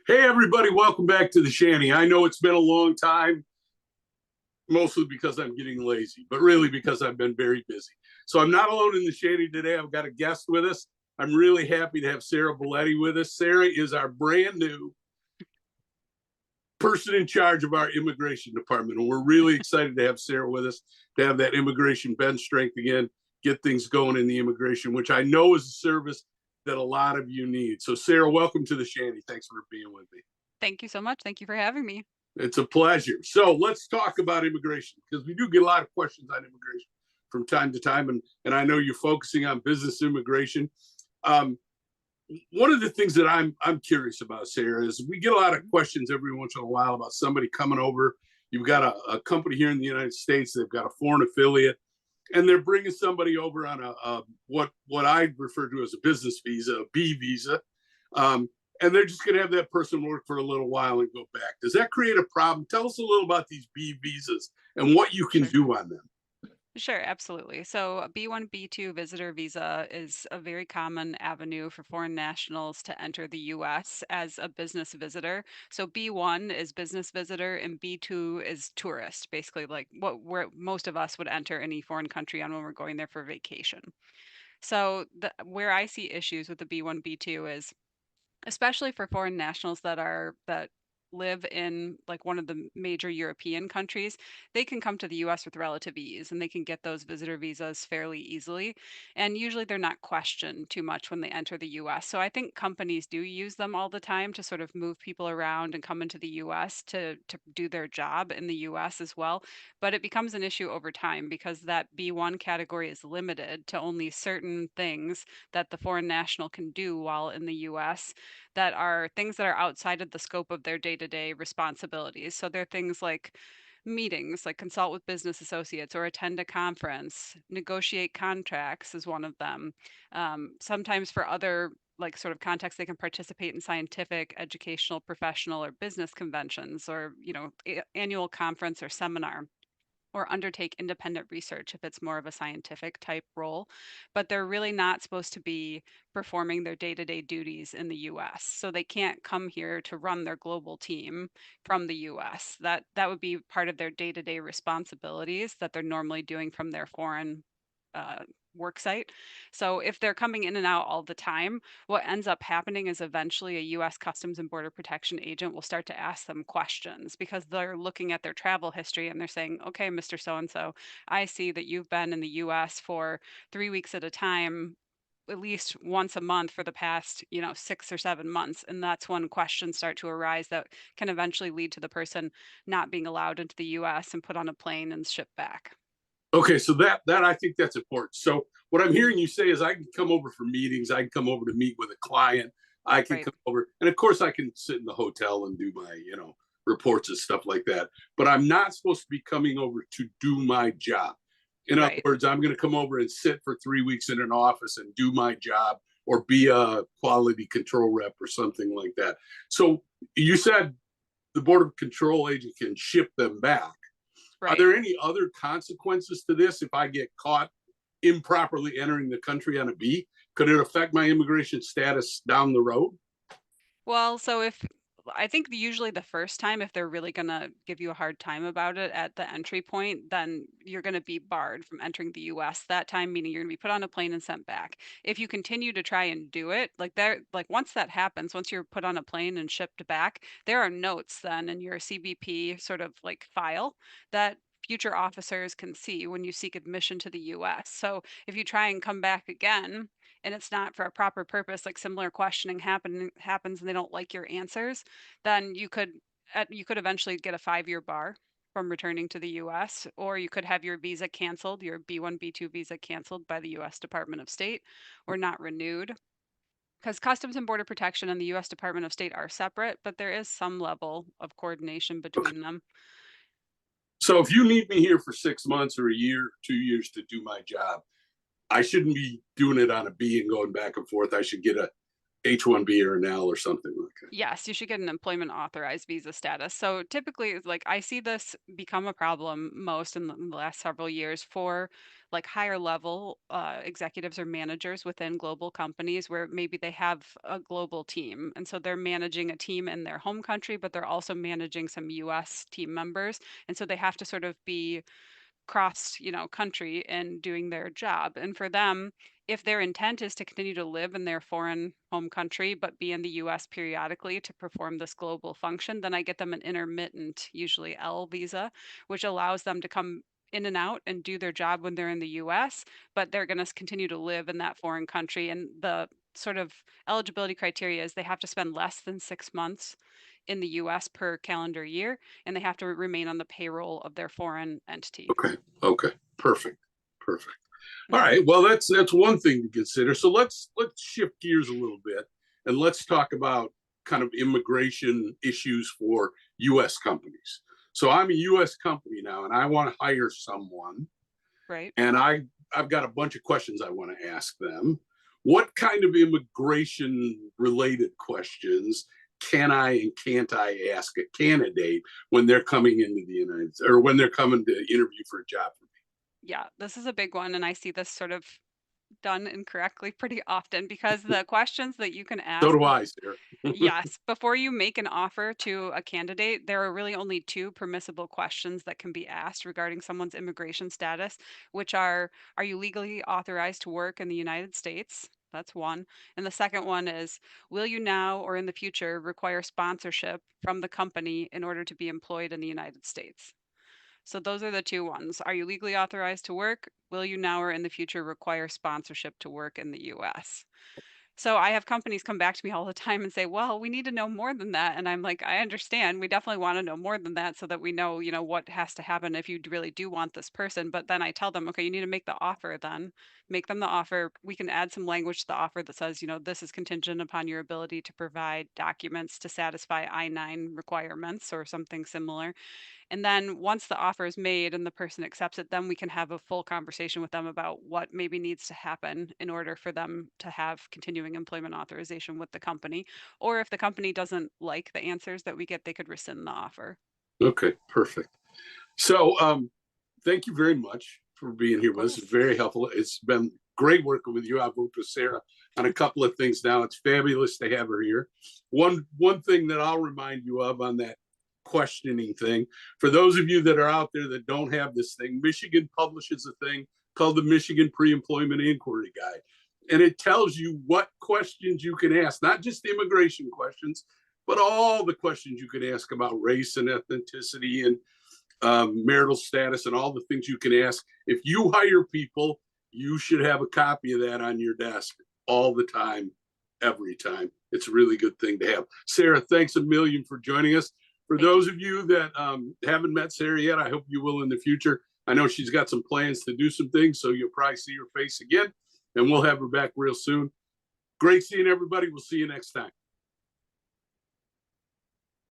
Hey, everybody, welcome back to the Shanty. I know it's been a long time, mostly because I'm getting lazy, but really because I've been very busy. So I'm not alone in the Shanty today. I've got a guest with us. I'm really happy to have Sarah Bileti with us. Sarah is our brand new person in charge of our immigration department. And we're really excited to have Sarah with us, to have that immigration bench strength again, get things going in the immigration, which I know is a service that a lot of you need. So, Sarah, welcome to the Shanty. Thanks for being with me. Thank you so much. Thank you for having me. It's a pleasure. So let's talk about immigration because we do get a lot of questions on immigration from time to time, and I know you're focusing on business immigration. Um, One of the things that I'm curious about, Sarah, is we get a lot of questions every once in a while about somebody coming over. You've got a company here in the United States. They've got a foreign affiliate, and they're bringing somebody over on a what I refer to as a business visa, a B visa. Um, and they're just going to have that person work for a little while and go back. Does that create a problem? Tell us a little about these B visas and what you can Sure. do on them. Sure, absolutely. So, a B1, B2 visitor visa is a very common avenue for foreign nationals to enter the US as a business visitor. So, B1 is business visitor and B2 is tourist, basically like what where most of us would enter any foreign country on when we're going there for vacation. So, where I see issues with the B1, B2 is especially for foreign nationals that live in like one of the major European countries, they can come to the US with relative ease and they can get those visitor visas fairly easily. And usually they're not questioned too much when they enter the US. So I think companies do use them all the time to sort of move people around and come into the US to do their job in the US as well. But it becomes an issue over time because that B1 category is limited to only certain things that the foreign national can do while in the US that are things that are outside of the scope of their day-to-day responsibilities. So they're things like meetings, like consult with business associates or attend a conference, negotiate contracts is one of them. Sometimes for other like sort of contexts, they can participate in scientific, educational, professional, or business conventions, or annual conference or seminar, or undertake independent research if it's more of a scientific type role, but they're really not supposed to be performing their day-to-day duties in the US. So they can't come here to run their global team from the US. That would be part of their day-to-day responsibilities that they're normally doing from their foreign uh, work site. So if they're coming in and out all the time, what ends up happening is eventually a US Customs and Border Protection agent will start to ask them questions because they're looking at their travel history and they're saying, okay, Mr. So and so, I see that you've been in the US for 3 weeks at a time at least once a month for the past 6 or 7 months, and that's when questions start to arise that can eventually lead to the person not being allowed into the US and put on a plane and shipped back. Okay, so that I think that's important. So what I'm hearing you say is I can come over for meetings, I can come over to meet with a client, I can Right. come over, and of course I can sit in the hotel and do my reports and stuff like that. But I'm not supposed to be coming over to do my job. In other Right. words, I'm going to come over and sit for 3 weeks in an office and do my job or be a quality control rep or something like that. So you said the border control agent can ship them back. Are Right. there any other consequences to this if I get caught improperly entering the country on a B? Could it affect my immigration status down the road? Well, so if I think usually the first time, if they're really gonna give you a hard time about it at the entry point, then you're gonna be barred from entering the US that time, meaning you're gonna be put on a plane and sent back. If you continue to try and do it, like once that happens, once you're put on a plane and shipped back, there are notes then in your CBP sort of like file that future officers can see when you seek admission to the US. So if you try and come back again, and it's not for a proper purpose, like similar questioning happens and they don't like your answers, then you could eventually get a 5-year bar from returning to the US, or you could have your visa canceled, your B1, B2 visa canceled by the US Department of State or not renewed. Because Customs and Border Protection and the US Department of State are separate, but there is some level of coordination Okay. between them. So if you need me here for 6 months or a year, 2 years to do my job, I shouldn't be doing it on a B and going back and forth. I should get H-1B or an L or something like that. Yes, you should get an employment authorized visa status. So typically, it's like I see this become a problem most in the last several years for like higher level executives or managers within global companies where maybe they have a global team. And so they're managing a team in their home country, but they're also managing some US team members. And so they have to sort of be cross, country and doing their job. And for them, if their intent is to continue to live in their foreign home country but be in the US periodically to perform this global function, then I get them an intermittent, usually L visa, which allows them to come in and out and do their job when they're in the US, but they're going to continue to live in that foreign country. And the sort of eligibility criteria is they have to spend less than 6 months in the US per calendar year, and they have to remain on the payroll of their foreign entity. Okay. Okay. Perfect. Perfect. All Mhm. right. Well, that's one thing to consider. So let's shift gears a little bit and let's talk about kind of immigration issues for U.S. companies. So I'm a U.S. company now, and I want to hire someone, Right. and I've got a bunch of questions I want to ask them. What kind of immigration related questions can I and can't I ask a candidate when they're coming into the United States or when they're coming to interview for a job? Yeah, this is a big one, and I see this sort of done incorrectly pretty often because the questions that you can So ask. do I, Sarah. Yes, before you make an offer to a candidate, there are really only two permissible questions that can be asked regarding someone's immigration status, which are you legally authorized to work in the United States? That's one. And the second one is, will you now or in the future require sponsorship from the company in order to be employed in the United States? So those are the two ones. Are you legally authorized to work? Will you now or in the future require sponsorship to work in the US? So I have companies come back to me all the time and say, "Well, we need to know more than that." And I'm like, "I understand. We definitely want to know more than that so that we know, what has to happen if you really do want this person." But then I tell them, "Okay, you need to make the offer then. Make them the offer. We can add some language to the offer that says, this is contingent upon your ability to provide documents to satisfy I-9 requirements or something similar." And then once the offer is made and the person accepts it, then we can have a full conversation with them about what maybe needs to happen in order for them to have continuing employment authorization with the company. Or if the company doesn't like the answers that we get, they could rescind the offer. Okay, perfect. So, thank you very much for being Of here with us. It's course. very helpful. It's been great working with you. I've worked with Sarah on a couple of things now. It's fabulous to have her here. One thing that I'll remind you of on that questioning thing, for those of you that are out there that don't have this thing, Michigan publishes a thing called the Michigan Pre-Employment Inquiry Guide. And it tells you what questions you can ask, not just immigration questions, but all the questions you can ask about race and ethnicity and marital status and all the things you can ask. If you hire people, you should have a copy of that on your desk all the time, every time. It's a really good thing to have. Sarah, thanks a million for joining us. For Thank you. those of you that haven't met Sarah yet, I hope you will in the future. I know she's got some plans to do some things, so you'll probably see her face again, and we'll have her back real soon. Great seeing everybody. We'll see you next time.